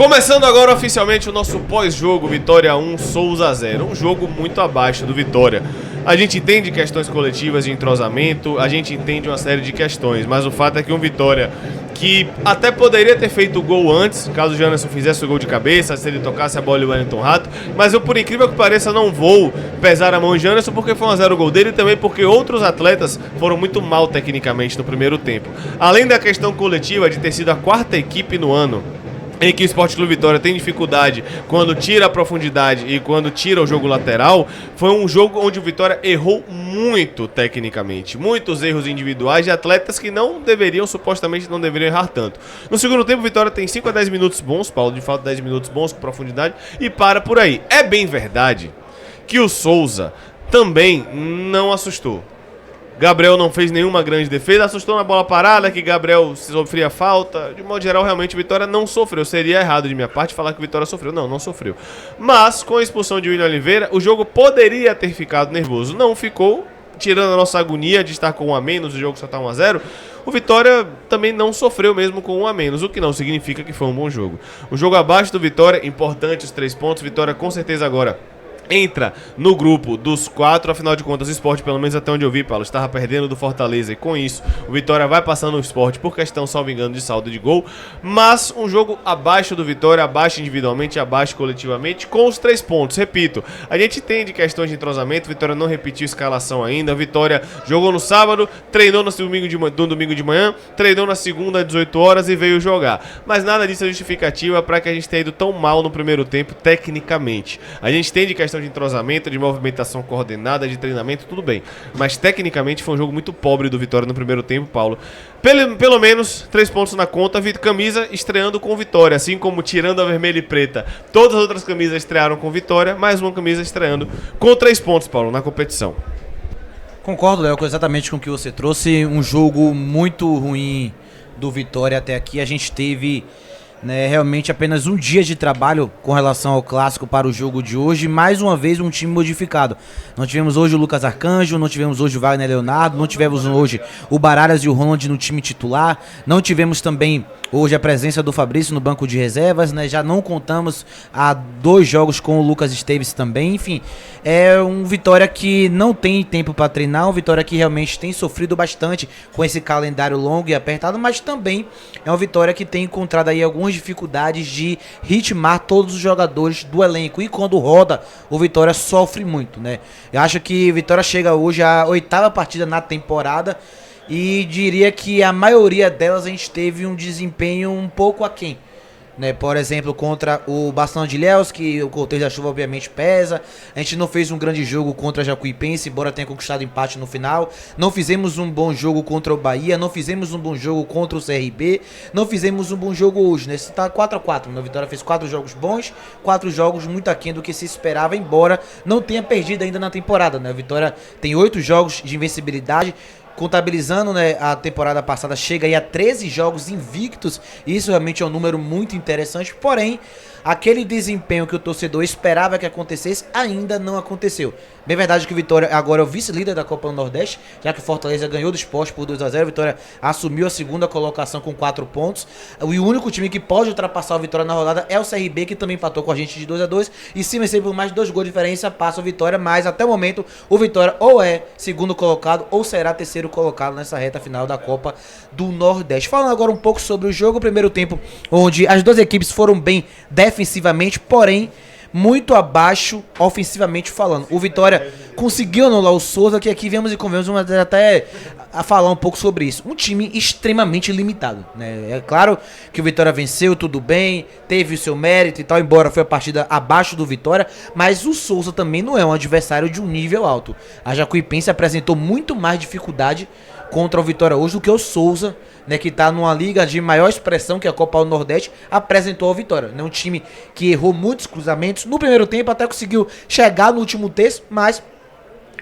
Começando agora oficialmente o nosso pós-jogo, Vitória 1, Souza 0. Um jogo muito abaixo do Vitória. A gente entende questões coletivas de entrosamento, a gente entende uma série de questões, mas o fato é que um Vitória que até poderia ter feito o gol antes, caso o Janderson fizesse o gol de cabeça, se ele tocasse a bola e o Wellington Rato, mas eu, por incrível que pareça, não vou pesar a mão em Janderson porque foi 1-0 o gol dele e também porque outros atletas foram muito mal tecnicamente no primeiro tempo. Além da questão coletiva de ter sido a quarta equipe no ano em que o Sport Clube Vitória tem dificuldade quando tira a profundidade e quando tira o jogo lateral, foi um jogo onde o Vitória errou muito tecnicamente. Muitos erros individuais de atletas que supostamente não deveriam errar tanto. No segundo tempo, o Vitória tem 5 a 10 minutos bons, Paulo, de fato 10 minutos bons com profundidade, e para por aí. É bem verdade que o Souza também não assustou. Gabriel não fez nenhuma grande defesa, assustou na bola parada, que Gabriel sofria falta. De modo geral, realmente, o Vitória não sofreu. Seria errado de minha parte falar que o Vitória sofreu. Não sofreu. Mas, com a expulsão de William Oliveira, o jogo poderia ter ficado nervoso. Não ficou, tirando a nossa agonia de estar com 1 a menos, o jogo só está 1-0. O Vitória também não sofreu mesmo com 1 a menos, o que não significa que foi um bom jogo. O jogo abaixo do Vitória, importante os 3 pontos. Vitória com certeza agora entra no grupo dos 4, afinal de contas o Sport, pelo menos até onde eu vi, Paulo, estava perdendo do Fortaleza e com isso o Vitória vai passando o Sport por questão, salvo engano, de saldo de gol, mas um jogo abaixo do Vitória, abaixo individualmente, abaixo coletivamente, com os 3 pontos, repito, a gente tem de questões de entrosamento, o Vitória não repetiu escalação ainda, a Vitória jogou no sábado, treinou no domingo de manhã, treinou na segunda às 18 horas e veio jogar, mas nada disso é justificativa para que a gente tenha ido tão mal no primeiro tempo, tecnicamente. A gente tem de questão de entrosamento, de movimentação coordenada, de treinamento, tudo bem. Mas tecnicamente foi um jogo muito pobre do Vitória no primeiro tempo, Paulo. Pelo menos 3 pontos na conta, camisa estreando com Vitória, assim como tirando a vermelha e preta. Todas as outras camisas estrearam com Vitória, mais uma camisa estreando com 3 pontos, Paulo, na competição. Concordo, Léo, exatamente com o que você trouxe. Um jogo muito ruim do Vitória até aqui. A gente teve realmente apenas um dia de trabalho com relação ao clássico para o jogo de hoje, mais uma vez um time modificado. Não tivemos hoje o Lucas Arcanjo, não tivemos hoje o Wagner Leonardo, não tivemos hoje o Baralhas e o Ronald no time titular, não tivemos também hoje a presença do Fabrício no banco de reservas, já não contamos há 2 jogos com o Lucas Esteves também, enfim, é um Vitória que não tem tempo para treinar, um Vitória que realmente tem sofrido bastante com esse calendário longo e apertado, mas também é uma Vitória que tem encontrado aí algumas dificuldades de ritmar todos os jogadores do elenco, e quando roda, o Vitória sofre muito, Eu acho que o Vitória chega hoje à 8ª partida na temporada e diria que a maioria delas a gente teve um desempenho um pouco aquém. Por exemplo, contra o Bastão de Ilhéus, que o contexto da chuva obviamente pesa. A gente não fez um grande jogo contra a Jacuipense, embora tenha conquistado empate no final. Não fizemos um bom jogo contra o Bahia, não fizemos um bom jogo contra o CRB, não fizemos um bom jogo hoje, Isso tá 4-4, A Vitória fez 4 jogos bons, 4 jogos muito aquém do que se esperava, embora não tenha perdido ainda na temporada, A Vitória tem 8 jogos de invencibilidade, contabilizando a temporada passada, chega aí a 13 jogos invictos. Isso realmente é um número muito interessante, porém aquele desempenho que o torcedor esperava que acontecesse ainda não aconteceu. Bem verdade que o Vitória agora é o vice-líder da Copa do Nordeste, já que o Fortaleza ganhou do Sport por 2-0, a Vitória assumiu a 2ª colocação com 4 pontos. E o único time que pode ultrapassar o Vitória na rodada é o CRB, que também empatou com a gente de 2-2, e se vencer por mais 2 gols de diferença, passa o Vitória, mas até o momento o Vitória ou é 2º colocado ou será 3º colocado nessa reta final da Copa do Nordeste. Falando agora um pouco sobre o jogo, o primeiro tempo, onde as 2 equipes foram bem defensivamente, porém muito abaixo ofensivamente falando. O Vitória conseguiu anular o Souza, que aqui vemos até a falar um pouco sobre isso. Um time extremamente limitado, É claro que o Vitória venceu, tudo bem, teve o seu mérito e tal, embora foi a partida abaixo do Vitória, mas o Souza também não é um adversário de um nível alto. A Jacuipense apresentou muito mais dificuldade contra o Vitória hoje do que o Souza, que está numa liga de maior expressão que a Copa do Nordeste, apresentou ao Vitória. Um time que errou muitos cruzamentos. No primeiro tempo até conseguiu chegar no último terço, mas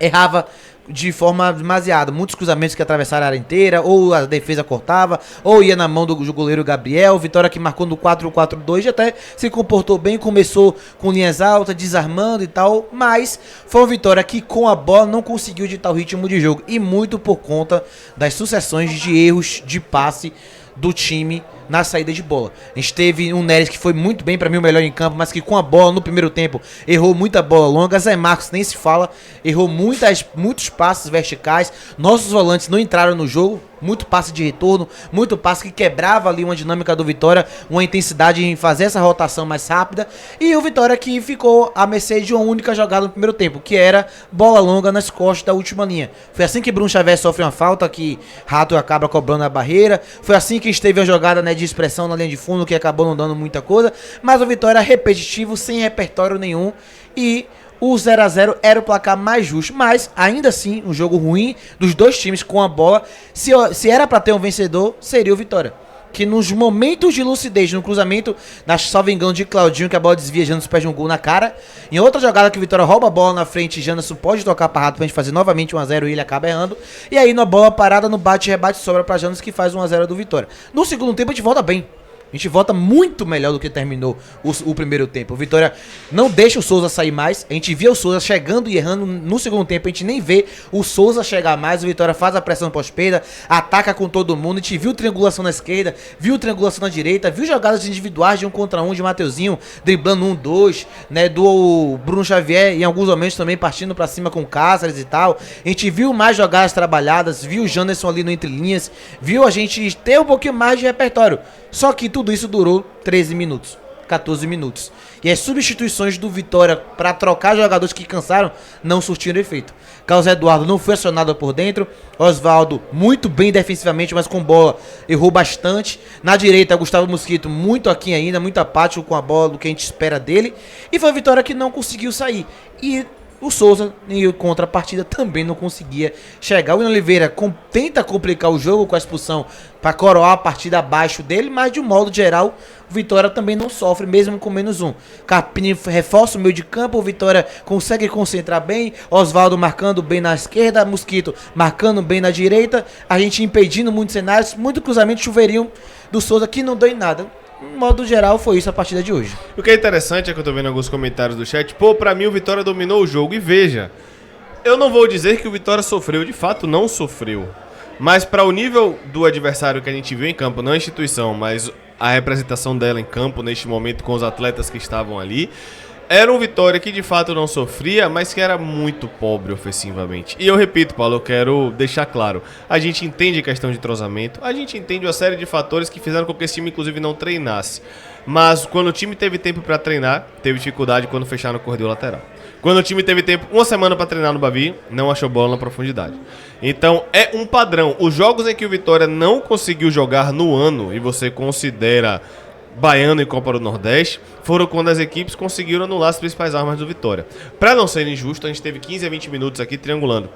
errava de forma demasiada. Muitos cruzamentos que atravessaram a área inteira, ou a defesa cortava, ou ia na mão do goleiro Gabriel. Vitória que marcou no 4-4-2 e até se comportou bem, começou com linhas altas, desarmando e tal, mas foi uma Vitória que com a bola não conseguiu ditar o ritmo de jogo, e muito por conta das sucessões de erros de passe do time na saída de bola. A gente teve um Neres que foi muito bem, pra mim o melhor em campo, mas que com a bola no primeiro tempo errou muita bola longa. Zé Marcos nem se fala, errou muitos passes verticais. Nossos volantes não entraram no jogo, muito passe de retorno, muito passe que quebrava ali uma dinâmica do Vitória, uma intensidade em fazer essa rotação mais rápida. E o Vitória que ficou à mercê de uma única jogada no primeiro tempo, que era bola longa nas costas da última linha. Foi assim que Bruno Xavier sofre uma falta, que Rato acaba cobrando a barreira. Foi assim que esteve a jogada, né, de expressão na linha de fundo, que acabou não dando muita coisa. Mas o Vitória repetitivo, sem repertório nenhum. E o 0-0 era o placar mais justo, mas ainda assim um jogo ruim dos dois times com a bola. Se era pra ter um vencedor, seria o Vitória, que nos momentos de lucidez, no cruzamento, salvo engano de Claudinho, que a bola desvia, Janderson perde um gol na cara. Em outra jogada que o Vitória rouba a bola na frente, Janderson pode tocar para Rato pra gente fazer novamente 1-0 e ele acaba errando. E aí na bola parada, no bate e rebate, sobra pra Janderson, que faz 1-0 do Vitória. No segundo tempo a gente volta bem. A gente volta muito melhor do que terminou o primeiro tempo. O Vitória não deixa o Souza sair mais. A gente via o Souza chegando e errando no segundo tempo. A gente nem vê o Souza chegar mais. O Vitória faz a pressão pós-perda, ataca com todo mundo. A gente viu triangulação na esquerda, viu triangulação na direita, viu jogadas individuais de 1 contra 1 de Mateuzinho, driblando 1-2, né, do Bruno Xavier, em alguns momentos também partindo pra cima com Cáceres e tal. A gente viu mais jogadas trabalhadas, viu o Janderson ali no entre linhas, viu a gente ter um pouquinho mais de repertório. Só que tudo isso durou 13 minutos, 14 minutos. E as substituições do Vitória para trocar jogadores que cansaram não surtiram efeito. Carlos Eduardo não foi acionado por dentro. Osvaldo muito bem defensivamente, mas com bola errou bastante. Na direita, Gustavo Mosquito muito aquém ainda, muito apático com a bola do que a gente espera dele. E foi a Vitória que não conseguiu sair. E o Souza, em contrapartida, também não conseguia chegar. O William Oliveira tenta complicar o jogo com a expulsão para coroar a partida abaixo dele, mas de um modo geral, o Vitória também não sofre, mesmo com -1. Carpini reforça o meio de campo, o Vitória consegue concentrar bem, Osvaldo marcando bem na esquerda, Mosquito marcando bem na direita, a gente impedindo muitos cenários, muito cruzamento chuveirinho do Souza que não deu em nada. De modo geral, foi isso a partida de hoje. O que é interessante é que eu tô vendo alguns comentários do chat. Pô, pra mim o Vitória dominou o jogo. E veja, eu não vou dizer que o Vitória sofreu. De fato, não sofreu. Mas para o nível do adversário que a gente viu em campo, não a instituição, mas a representação dela em campo neste momento com os atletas que estavam ali, era um Vitória que de fato não sofria, mas que era muito pobre ofensivamente. E eu repito, Paulo, eu quero deixar claro. A gente entende a questão de entrosamento, a gente entende uma série de fatores que fizeram com que esse time inclusive não treinasse. Mas quando o time teve tempo para treinar, teve dificuldade quando fechar no corredor lateral. Quando o time teve tempo, uma semana para treinar no Bavi, não achou bola na profundidade. Então é um padrão. Os jogos em que o Vitória não conseguiu jogar no ano, e você considera Baiano e Copa do Nordeste, foram quando as equipes conseguiram anular as principais armas do Vitória. Para não ser injusto, a gente teve 15 a 20 minutos aqui triangulando,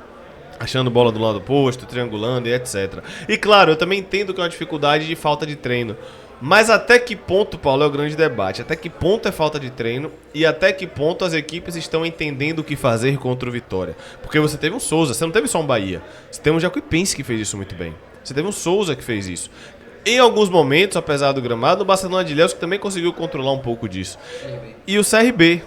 achando bola do lado oposto, triangulando e etc. E claro, eu também entendo que é uma dificuldade de falta de treino. Mas até que ponto, Paulo, é o grande debate? Até que ponto é falta de treino e até que ponto as equipes estão entendendo o que fazer contra o Vitória? Porque você teve um Souza, você não teve só um Bahia. Você teve um Jacuipense que fez isso muito bem. Você teve um Souza que fez isso. Em alguns momentos, apesar do gramado, o Barcelona de Ilhéus que também conseguiu controlar um pouco disso. E o CRB,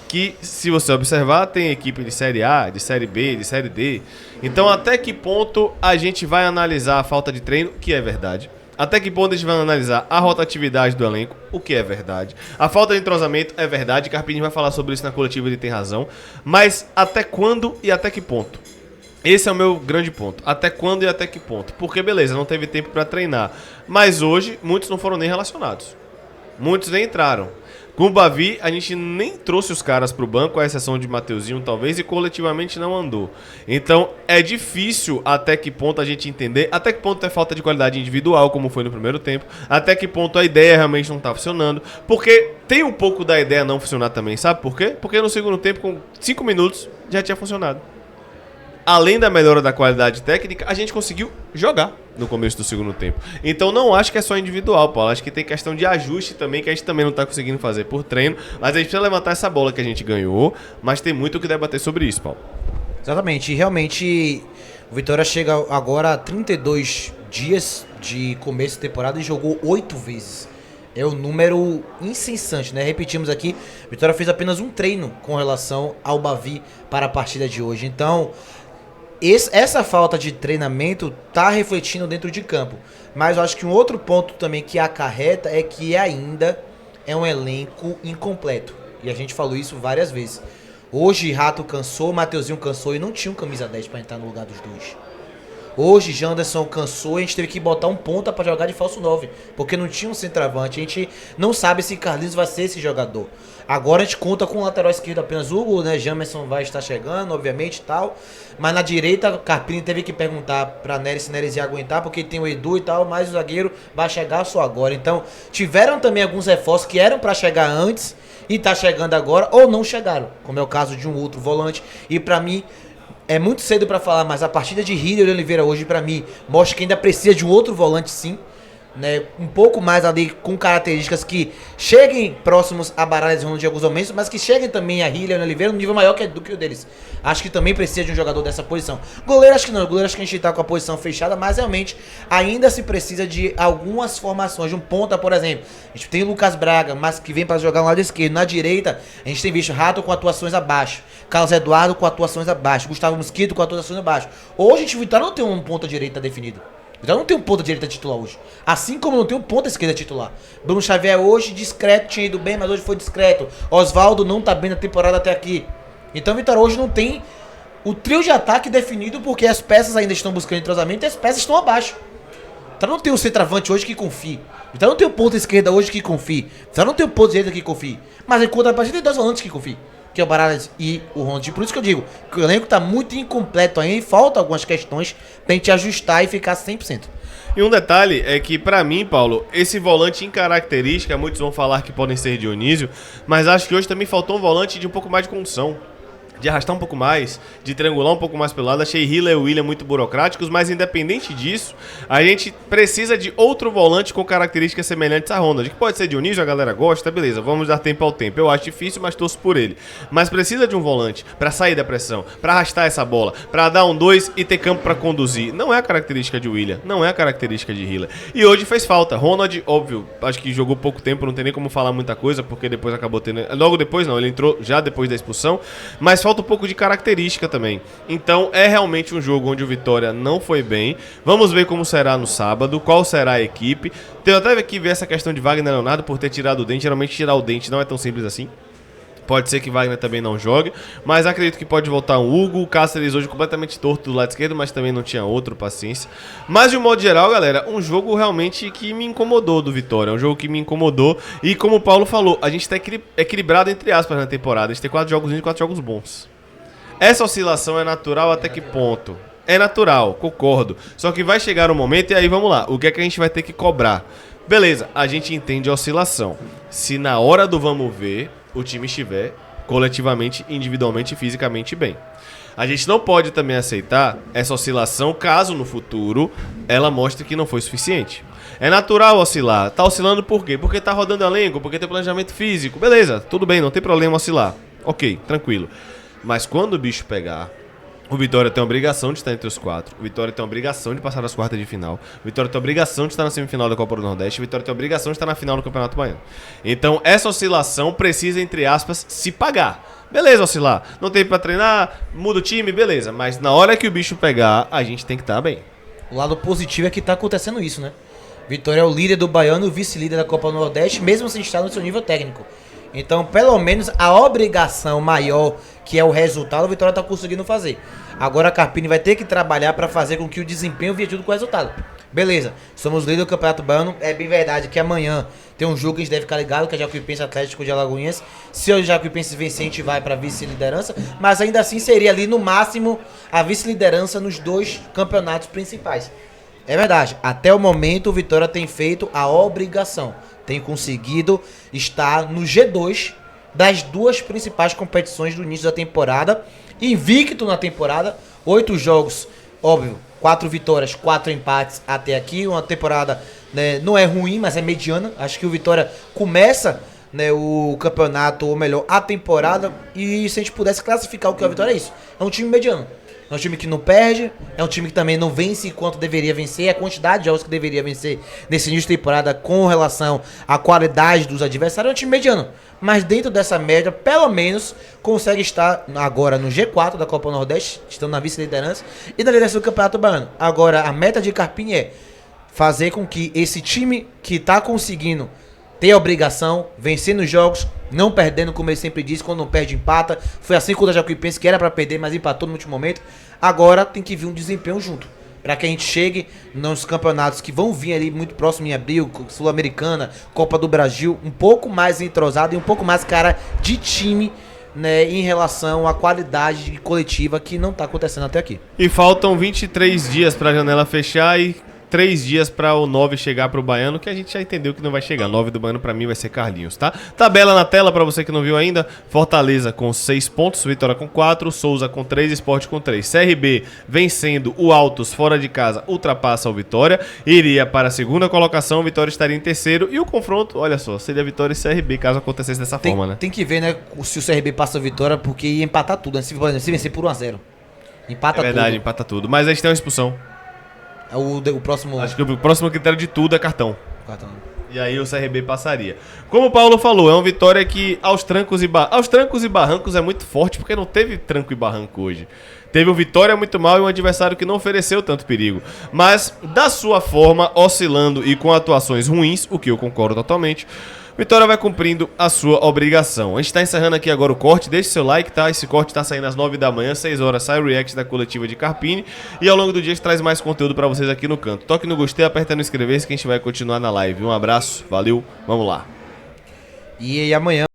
que, se você observar, tem equipe de Série A, de Série B, de Série D. Então, até que ponto a gente vai analisar a falta de treino, que é verdade. Até que ponto a gente vai analisar a rotatividade do elenco, o que é verdade. A falta de entrosamento é verdade, Carpini vai falar sobre isso na coletiva, ele tem razão. Mas até quando e até que ponto? Esse é o meu grande ponto. Até quando e até que ponto? Porque, beleza, não teve tempo para treinar. Mas hoje, muitos não foram nem relacionados. Muitos nem entraram. Com o Bavi, a gente nem trouxe os caras pro banco, à exceção de Mateuzinho, talvez, e coletivamente não andou. Então, é difícil até que ponto a gente entender, até que ponto é falta de qualidade individual, como foi no primeiro tempo, até que ponto a ideia realmente não tá funcionando, porque tem um pouco da ideia não funcionar também, sabe por quê? Porque no segundo tempo, com 5 minutos, já tinha funcionado. Além da melhora da qualidade técnica, a gente conseguiu jogar no começo do segundo tempo. Então não acho que é só individual, Paulo. Acho que tem questão de ajuste também, que a gente também não está conseguindo fazer por treino. Mas a gente precisa levantar essa bola que a gente ganhou. Mas tem muito o que debater sobre isso, Paulo. Exatamente. E realmente o Vitória chega agora a 32 dias de começo de temporada e jogou 8 vezes. É um número incessante, né? Repetimos aqui, Vitória fez apenas um treino com relação ao Bavi para a partida de hoje. Então, essa falta de treinamento tá refletindo dentro de campo. Mas eu acho que um outro ponto também que acarreta é que ainda é um elenco incompleto. E a gente falou isso várias vezes. Hoje Rato cansou, Mateuzinho cansou e não tinha um camisa 10 para entrar no lugar dos dois. Hoje Janderson cansou e a gente teve que botar um ponta para jogar de falso 9, porque não tinha um centroavante. A gente não sabe se Carlinhos vai ser esse jogador. Agora a gente conta com o lateral esquerdo apenas Hugo, né? Jamerson vai estar chegando, obviamente e tal. Mas na direita, o Carpini teve que perguntar pra Neres se Neres ia aguentar, porque tem o Edu e tal, mas o zagueiro vai chegar só agora. Então, tiveram também alguns reforços que eram pra chegar antes e tá chegando agora, ou não chegaram, como é o caso de um outro volante. E pra mim, é muito cedo pra falar, mas a partida de Hiller Oliveira hoje, pra mim, mostra que ainda precisa de um outro volante, sim. Né, um pouco mais ali com características que cheguem próximos a Baralhas de alguns momentos, mas que cheguem também a Hiller Oliveira no nível maior do que o deles. Acho que também precisa de um jogador dessa posição. Goleiro acho que não, goleiro acho que a gente tá com a posição fechada, mas realmente ainda se precisa de algumas formações, de um ponta, por exemplo. A gente tem o Lucas Braga, mas que vem para jogar no lado esquerdo. Na direita, a gente tem visto Rato com atuações abaixo, Carlos Eduardo com atuações abaixo, Gustavo Mosquito com atuações abaixo. Hoje a gente não tem um ponta direita definido. Já não tem um ponta direita titular hoje. Assim como não tem um ponta esquerda titular. Bruno Xavier hoje discreto, tinha ido bem, mas hoje foi discreto. Oswaldo não tá bem na temporada até aqui. Então o Vitória hoje não tem o trio de ataque definido, porque as peças ainda estão buscando entrosamento e as peças estão abaixo. Então não tem um centroavante hoje que confie. Então não tem o ponta esquerda hoje que confie. Então não tem o ponta direita que confie. Mas em contrapartida tem 2 volantes que confie, que é o Baralhas e o Ronald. Por isso que eu digo que o elenco tá muito incompleto ainda e falta algumas questões pra gente ajustar e ficar 100%. E um detalhe é que, pra mim, Paulo, esse volante em característica, muitos vão falar que podem ser Dionísio, mas acho que hoje também faltou um volante de um pouco mais de condução, de arrastar um pouco mais, de triangular um pouco mais pelo lado. Achei Hiller e William muito burocráticos, mas independente disso, a gente precisa de outro volante com características semelhantes a Ronald, que pode ser Dionísio, a galera gosta, beleza, vamos dar tempo ao tempo. Eu acho difícil, mas torço por ele. Mas precisa de um volante pra sair da pressão, pra arrastar essa bola, pra dar um 2 e ter campo pra conduzir. Não é a característica de William, não é a característica de Hiller. E hoje fez falta. Ronald, óbvio, acho que jogou pouco tempo, não tem nem como falar muita coisa, porque depois acabou tendo... Logo depois não, ele entrou já depois da expulsão, mas falta um pouco de característica também. Então é realmente um jogo onde o Vitória não foi bem. Vamos ver como será no sábado, qual será a equipe. Tenho até que ver essa questão de Wagner Leonardo por ter tirado o dente. Geralmente tirar o dente não é tão simples assim. Pode ser que Wagner também não jogue, mas acredito que pode voltar um Hugo. O Cáceres hoje completamente torto do lado esquerdo, mas também não tinha outro, paciência. Mas de um modo geral, galera, um jogo realmente que me incomodou do Vitória. Um jogo que me incomodou. E como o Paulo falou, a gente está equilibrado entre aspas na temporada. A gente tem 4 jogos ruins e 4 jogos bons. Essa oscilação é natural até que ponto? É natural, concordo. Só que vai chegar um momento e aí vamos lá. O que é que a gente vai ter que cobrar? Beleza, a gente entende a oscilação. Se na hora do vamos ver o time estiver coletivamente, individualmente e fisicamente bem. A gente não pode também aceitar essa oscilação caso no futuro ela mostre que não foi suficiente. É natural oscilar. Tá oscilando por quê? Porque tá rodando elenco, porque tem planejamento físico. Beleza, tudo bem, não tem problema oscilar. Ok, tranquilo. Mas quando o bicho pegar, o Vitória tem a obrigação de estar entre os 4. O Vitória tem a obrigação de passar das quartas de final. O Vitória tem a obrigação de estar na semifinal da Copa do Nordeste. O Vitória tem a obrigação de estar na final do Campeonato Baiano. Então, essa oscilação precisa, entre aspas, se pagar. Beleza, oscilar. Não tem pra treinar, muda o time, beleza. Mas na hora que o bicho pegar, a gente tem que estar bem. O lado positivo é que tá acontecendo isso, né? Vitória é o líder do Baiano e o vice-líder da Copa do Nordeste, mesmo sem estar no seu nível técnico. Então, pelo menos, a obrigação maior, que é o resultado, o Vitória tá conseguindo fazer. Agora a Carpini vai ter que trabalhar para fazer com que o desempenho venha junto com o resultado. Beleza, somos líder do Campeonato Baiano. É bem verdade que amanhã tem um jogo que a gente deve ficar ligado, que é Jacuipense Atlético de Alagoinhas. Se o Jacuipense vencer, a gente vai para vice-liderança. Mas ainda assim seria ali, no máximo, a vice-liderança nos 2 campeonatos principais. É verdade, até o momento o Vitória tem feito a obrigação. Tem conseguido estar no G2 das 2 principais competições do início da temporada. Invicto na temporada, 8 jogos, óbvio, 4 vitórias, 4 empates até aqui. Uma temporada, né, não é ruim, mas é mediana. Acho que o Vitória começa, né, o campeonato, ou melhor, a temporada. E se a gente pudesse classificar o que é o Vitória, é isso. É um time mediano. É um time que não perde, é um time que também não vence quanto deveria vencer, a quantidade de jogos que deveria vencer nesse início de temporada com relação à qualidade dos adversários, é um time mediano. Mas dentro dessa média, pelo menos, consegue estar agora no G4 da Copa Nordeste, estando na vice-liderança, e na liderança do Campeonato Baiano. Agora, a meta de Carpini é fazer com que esse time que está conseguindo ter a obrigação, vencer nos jogos, não perdendo, como ele sempre diz, quando não perde, empata. Foi assim com o Jacuipense, que era para perder, mas empatou no último momento. Agora tem que vir um desempenho junto, para que a gente chegue nos campeonatos que vão vir ali muito próximo em abril, Sul-Americana, Copa do Brasil, um pouco mais entrosado e um pouco mais cara de time, né, em relação à qualidade coletiva que não está acontecendo até aqui. E faltam 23 dias para a janela fechar e 3 dias para o 9 chegar para o Baiano, que a gente já entendeu que não vai chegar. 9 do Baiano para mim vai ser Carlinhos, tá? Tabela na tela para você que não viu ainda. Fortaleza com 6 pontos, Vitória com 4, Souza com 3, Sport com 3. CRB vencendo o Altos fora de casa, ultrapassa o Vitória, iria para a segunda colocação, Vitória estaria em terceiro e o confronto, olha só, seria Vitória e CRB caso acontecesse dessa forma, né? Tem que ver, né, se o CRB passa a Vitória, porque ia empatar tudo, né? Se vencer por 1-0. Empata tudo. É verdade, empata tudo. Mas a gente tem uma expulsão. O próximo... Acho que o próximo critério de tudo é cartão. Cartão. E aí o CRB passaria. Como o Paulo falou, é uma vitória que aos trancos e barrancos é muito forte, porque não teve tranco e barranco hoje. Teve um Vitória muito mal e um adversário que não ofereceu tanto perigo. Mas, da sua forma, oscilando e com atuações ruins, o que eu concordo totalmente, Vitória vai cumprindo a sua obrigação. A gente tá encerrando aqui agora o corte. Deixe seu like, tá? Esse corte tá saindo às 9 da manhã, 6 horas sai o react da coletiva de Carpini. E ao longo do dia a gente traz mais conteúdo pra vocês aqui no canto. Toque no gostei, aperta no inscrever-se que a gente vai continuar na live. Um abraço, valeu, vamos lá. E amanhã